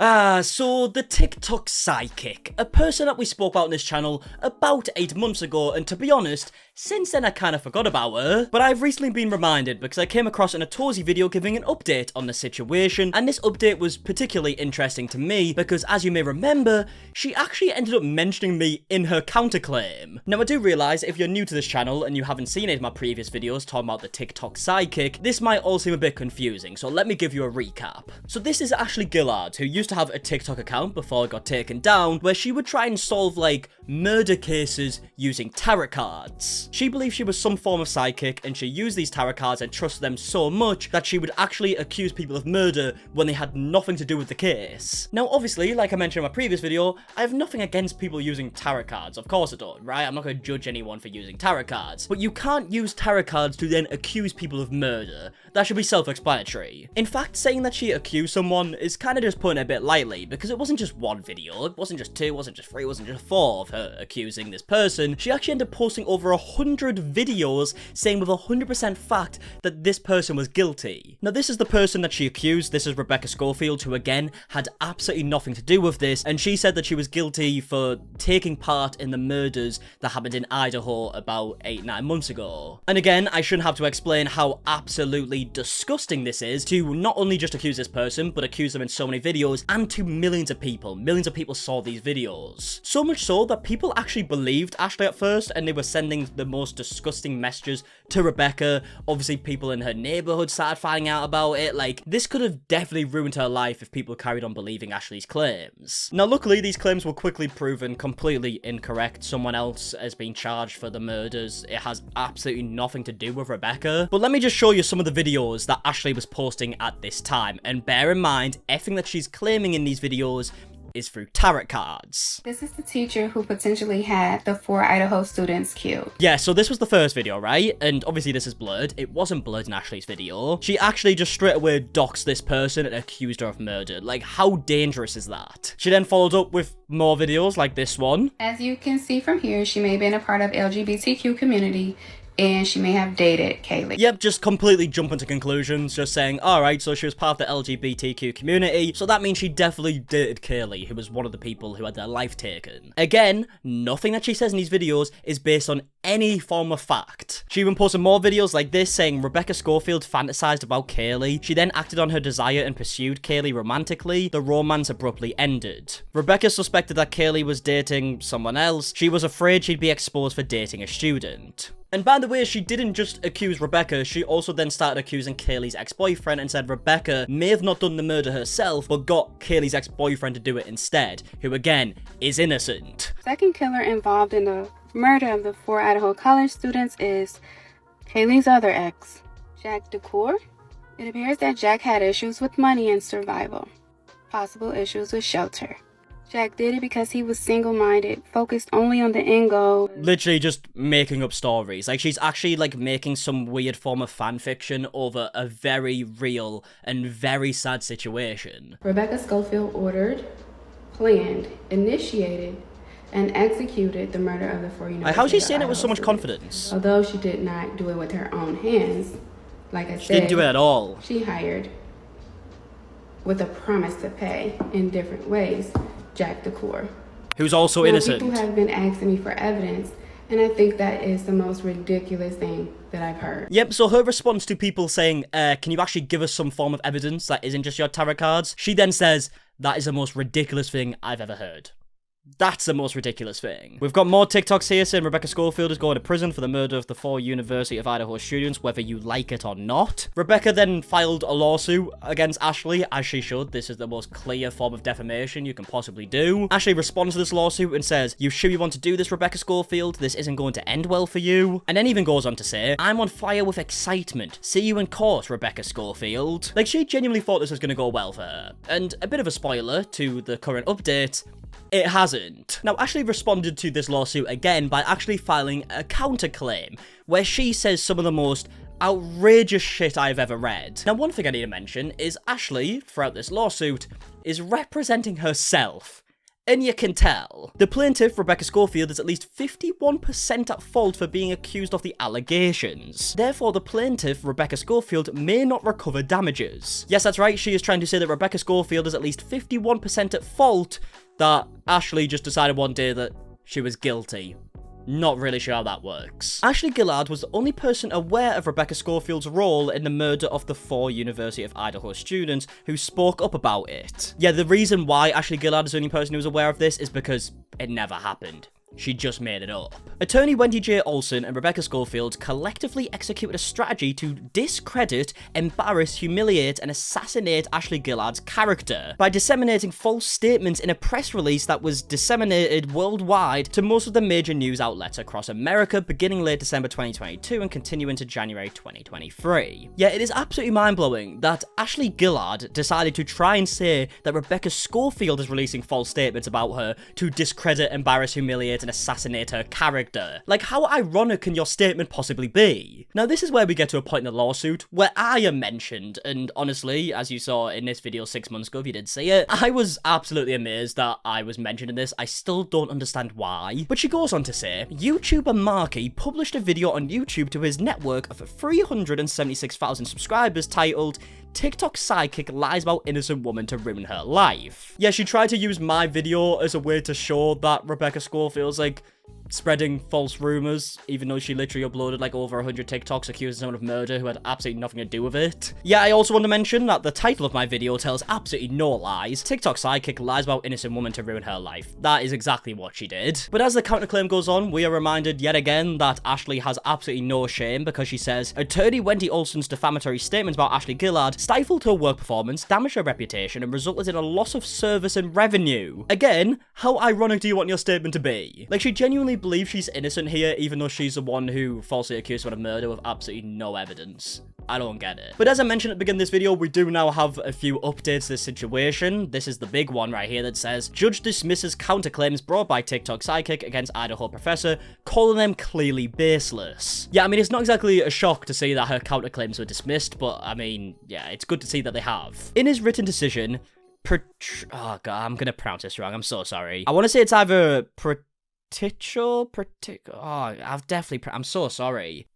So the TikTok psychic, a person that we spoke about on this channel about 8 months ago, and to be honest, since then I kind of forgot about her, but I've recently been reminded because I came across an Atozy video giving an update on the situation, and this update was particularly interesting to me because, as you may remember, she actually ended up mentioning me in her counterclaim. Now I do realise if you're new to this channel and you haven't seen any of my previous videos talking about the TikTok psychic, this might all seem a bit confusing, so let me give you a recap. So this is Ashley Guillard, who used to have a TikTok account before it got taken down, where she would try and solve like murder cases using tarot cards. She believed she was some form of psychic, and she used these tarot cards and trusted them so much that she would actually accuse people of murder when they had nothing to do with the case. Now obviously, like I mentioned in my previous video, I have nothing against people using tarot cards, of course I don't, right? I'm not going to judge anyone for using tarot cards, but you can't use tarot cards to then accuse people of murder. That should be self-explanatory. In fact, saying that she accused someone is kind of just putting it a bit lightly, because it wasn't just one video, it wasn't just 2, it wasn't just 3, it wasn't just 4 of her accusing this person. She actually ended up posting over 100 videos saying with 100% fact that this person was guilty. Now this is the person that she accused. This is Rebecca Schofield, who again had absolutely nothing to do with this, and she said that she was guilty for taking part in the murders that happened in Idaho about 8-9 months ago. And again, I shouldn't have to explain how absolutely disgusting this is to not only just accuse this person, but accuse them in so many videos and to millions of people. Millions of people saw these videos. So much so that people actually believed Ashley at first, and they were sending the most disgusting messages to Rebecca. Obviously, people in her neighborhood started finding out about it. Like, this could have definitely ruined her life if people carried on believing Ashley's claims. Now, luckily, these claims were quickly proven completely incorrect. Someone else has been charged for the murders. It has absolutely nothing to do with Rebecca. But let me just show you some of the videos that Ashley was posting at this time. And bear in mind, everything that she's claiming in these videos is through tarot cards. This is the teacher who potentially had the 4 Idaho students killed. Yeah, so this was the first video, right? And obviously this is blurred. It wasn't blurred in Ashley's video. She actually just straight away doxed this person and accused her of murder. Like, how dangerous is that? She then followed up with more videos like this one. As you can see from here, she may have been a part of LGBTQ community, and she may have dated Kaylee. Yep, just completely jumping to conclusions, just saying, alright, so she was part of the LGBTQ community, so that means she definitely dated Kaylee, who was one of the people who had their life taken. Again, nothing that she says in these videos is based on any form of fact. She even posted more videos like this saying Rebecca Schofield fantasized about Kaylee. She then acted on her desire and pursued Kaylee romantically. The romance abruptly ended. Rebecca suspected that Kaylee was dating someone else. She was afraid she'd be exposed for dating a student. And by the way, she didn't just accuse Rebecca, she also then started accusing Kaylee's ex-boyfriend and said Rebecca may have not done the murder herself, but got Kaylee's ex-boyfriend to do it instead, who again, is innocent. Second killer involved in the murder of the 4 Idaho college students is Kaylee's other ex, Jack DeCour. It appears that Jack had issues with money and survival, possible issues with shelter. Jack did it because he was single-minded, focused only on the end goal. Literally just making up stories. Like, she's actually, like, making some weird form of fan fiction over a very real and very sad situation. Rebecca Schofield ordered, planned, initiated, and executed the murder of the 4 University. How's she saying it with so much confidence? Although she did not do it with her own hands, like I said, she didn't do it at all. She hired, with a promise to pay in different ways, Jack DeCour, who's also innocent. People have been asking me for evidence, and I think that is the most ridiculous thing that I've heard. Yep, so her response to people saying, can you actually give us some form of evidence that isn't just your tarot cards? She then says, that is the most ridiculous thing I've ever heard. That's the most ridiculous thing. We've got more TikToks here saying Rebecca Schofield is going to prison for the murder of the 4 University of Idaho students, whether you like it or not. Rebecca then filed a lawsuit against Ashley, as she should. This is the most clear form of defamation you can possibly do. Ashley responds to this lawsuit and says, you sure you want to do this, Rebecca Schofield? This isn't going to end well for you. And then even goes on to say, I'm on fire with excitement. See you in court, Rebecca Schofield. Like, she genuinely thought this was going to go well for her. And a bit of a spoiler to the current update, it hasn't. Now, Ashley responded to this lawsuit again by actually filing a counterclaim, where she says some of the most outrageous shit I've ever read. Now, one thing I need to mention is Ashley, throughout this lawsuit, is representing herself And you can tell. The plaintiff, Rebecca Schofield, is at least 51% at fault for being accused of the allegations. Therefore, the plaintiff, Rebecca Schofield, may not recover damages. Yes, that's right, she is trying to say that Rebecca Schofield is at least 51% at fault that Ashley just decided one day that she was guilty. Not really sure how that works. Ashley Guillard was the only person aware of Rebecca Schofield's role in the murder of the 4 University of Idaho students who spoke up about it. Yeah, the reason why Ashley Guillard is the only person who was aware of this is because it never happened. She just made it up. Attorney Wendy J. Olson and Rebecca Schofield collectively executed a strategy to discredit, embarrass, humiliate, and assassinate Ashley Guillard's character by disseminating false statements in a press release that was disseminated worldwide to most of the major news outlets across America beginning late December 2022 and continuing to January 2023. Yeah, it is absolutely mind-blowing that Ashley Guillard decided to try and say that Rebecca Schofield is releasing false statements about her to discredit, embarrass, humiliate, and assassinate her character. Like, how ironic can your statement possibly be? Now, this is where we get to a point in the lawsuit where I am mentioned, and honestly, as you saw in this video 6 months ago, if you didn't see it, I was absolutely amazed that I was mentioned in this. I still don't understand why. But she goes on to say, YouTuber MARKIE published a video on YouTube to his network of 376,000 subscribers titled, TikTok sidekick lies about innocent woman to ruin her life. Yeah, she tried to use my video as a way to show that Rebecca Schofield's like spreading false rumors, even though she literally uploaded like over 100 TikToks accusing someone of murder who had absolutely nothing to do with it. Yeah, I also want to mention that the title of my video tells absolutely no lies. TikTok sidekick lies about innocent woman to ruin her life. That is exactly what she did. But as the counterclaim goes on, we are reminded yet again that Ashley has absolutely no shame because she says, attorney Wendy Olson's defamatory statements about Ashley Guillard stifled her work performance, damaged her reputation, and resulted in a loss of service and revenue. Again, how ironic do you want your statement to be? Like, she genuinely believes she's innocent here, even though she's the one who falsely accused her of murder with absolutely no evidence. I don't get it. But as I mentioned at the beginning of this video, we do now have a few updates to this situation. This is the big one right here that says, judge dismisses counterclaims brought by TikTok sidekick against Idaho professor, calling them clearly baseless. Yeah, I mean, it's not exactly a shock to see that her counterclaims were dismissed, but I mean, yeah, it's good to see that they have. In his written decision, oh god, I'm gonna pronounce this wrong, I'm so sorry. I want to say it's either I'm so sorry.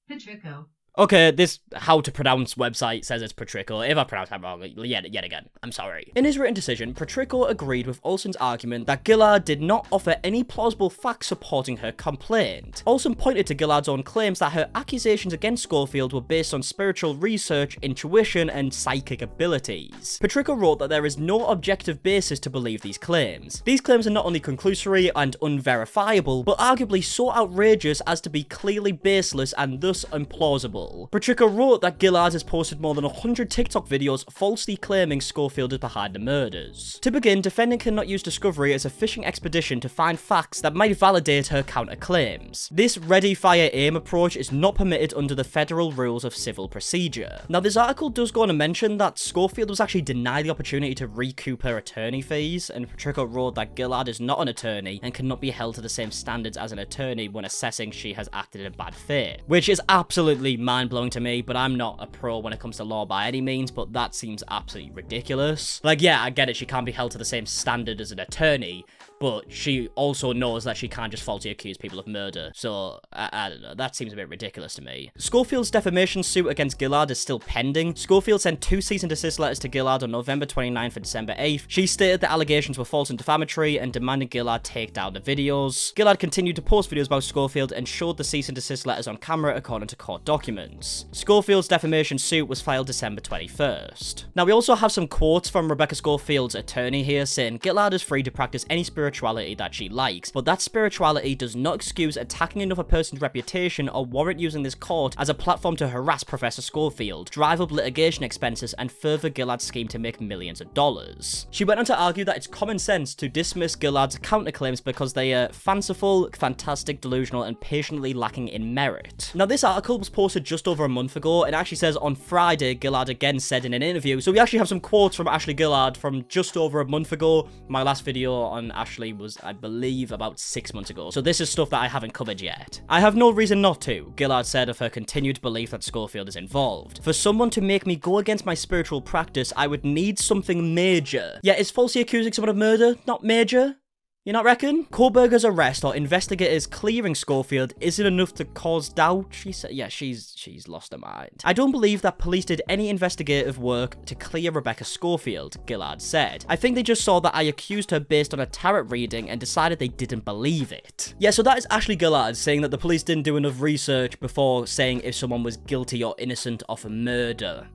Patrico. Okay, this how to pronounce website says it's Patrico. If I pronounce that wrong, yet again, I'm sorry. In his written decision, Patrico agreed with Olson's argument that Guillard did not offer any plausible facts supporting her complaint. Olson pointed to Guillard's own claims that her accusations against Schofield were based on spiritual research, intuition, and psychic abilities. Patrico wrote that there is no objective basis to believe these claims. These claims are not only conclusory and unverifiable, but arguably so outrageous as to be clearly baseless and thus implausible. Patrico wrote that Guillard has posted more than 100 TikTok videos falsely claiming Schofield is behind the murders. To begin, defendant cannot use discovery as a fishing expedition to find facts that might validate her counterclaims. This ready, fire, aim approach is not permitted under the federal rules of civil procedure. Now, this article does go on to mention that Schofield was actually denied the opportunity to recoup her attorney fees, and Patrico wrote that Guillard is not an attorney and cannot be held to the same standards as an attorney when assessing she has acted in bad faith, which is absolutely mind-blowing to me, but I'm not a pro when it comes to law by any means, but that seems absolutely ridiculous. Like, yeah, I get it, she can't be held to the same standard as an attorney, but she also knows that she can't just falsely accuse people of murder, so I don't know, that seems a bit ridiculous to me. Schofield's defamation suit against Guillard is still pending. Schofield sent 2 cease and desist letters to Guillard on November 29th and December 8th. She stated the allegations were false and defamatory and demanded Guillard take down the videos. Guillard continued to post videos about Schofield and showed the cease and desist letters on camera according to court documents. Schofield's defamation suit was filed December 21st. Now, we also have some quotes from Rebecca Schofield's attorney here saying, Guillard is free to practice any spirituality that she likes, but that spirituality does not excuse attacking another person's reputation or warrant using this court as a platform to harass Professor Schofield, drive up litigation expenses, and further Guillard's scheme to make millions of dollars. She went on to argue that it's common sense to dismiss Guillard's counterclaims because they are fanciful, fantastic, delusional, and patiently lacking in merit. Now, this article was posted just over a month ago. It actually says on Friday, Guillard again said in an interview. So we actually have some quotes from Ashley Guillard from just over a month ago. My last video on Ashley was, I believe, about 6 months ago. So this is stuff that I haven't covered yet. I have no reason not to, Guillard said of her continued belief that Schofield is involved. For someone to make me go against my spiritual practice, I would need something major. Yeah, is falsely accusing someone of murder not major? You not reckon? Kohlberger's arrest or investigators clearing Schofield isn't enough to cause doubt, she said. Yeah, she's lost her mind. I don't believe that police did any investigative work to clear Rebecca Schofield, Guillard said. I think they just saw that I accused her based on a tarot reading and decided they didn't believe it. Yeah, so that is Ashley Guillard saying that the police didn't do enough research before saying if someone was guilty or innocent of a murder.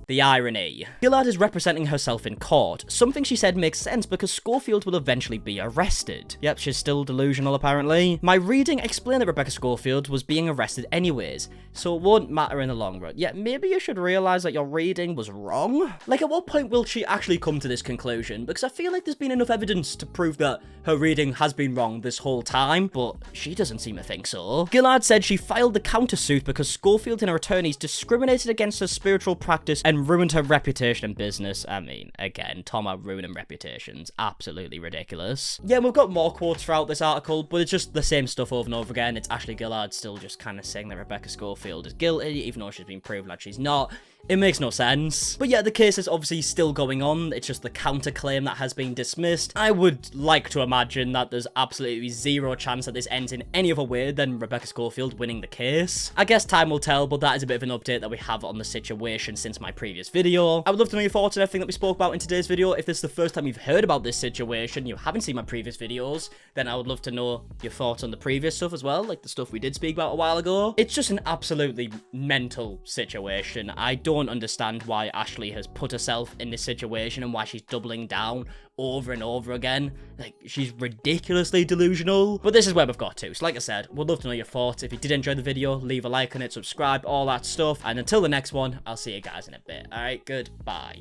The irony. Guillard is representing herself in court. Something she said makes sense because Schofield will eventually be arrested. Yep, she's still delusional apparently. My reading explained that Rebecca Schofield was being arrested anyways, so it won't matter in the long run. Yeah, maybe you should realize that your reading was wrong? Like, at what point will she actually come to this conclusion? Because I feel like there's been enough evidence to prove that her reading has been wrong this whole time, but she doesn't seem to think so. Guillard said she filed the countersuit because Schofield and her attorneys discriminated against her spiritual practice and ruined her reputation and business. I mean, again, Tom ruining reputations. Absolutely ridiculous. Yeah, we've got more quotes throughout this article, but it's just the same stuff over and over again. It's Ashley Guillard still just kind of saying that Rebecca Schofield is guilty, even though she's been proven that she's not. It makes no sense. But yeah, the case is obviously still going on. It's just the counterclaim that has been dismissed. I would like to imagine that there's absolutely zero chance that this ends in any other way than Rebecca Schofield winning the case. I guess time will tell, but that is a bit of an update that we have on the situation since my previous video. I would love to know your thoughts on everything that we spoke about in today's video. If this is the first time you've heard about this situation, you haven't seen my previous videos, then I would love to know your thoughts on the previous stuff as well, like the stuff we did speak about a while ago. It's just an absolutely mental situation. I don't understand why Ashley has put herself in this situation and why she's doubling down over and over again. Like, she's ridiculously delusional. But this is where we've got to. So like I said, would love to know your thoughts. If you did enjoy the video, leave a like on it, subscribe, all that stuff. And until the next one, I'll see you guys in a bit. Alright, goodbye.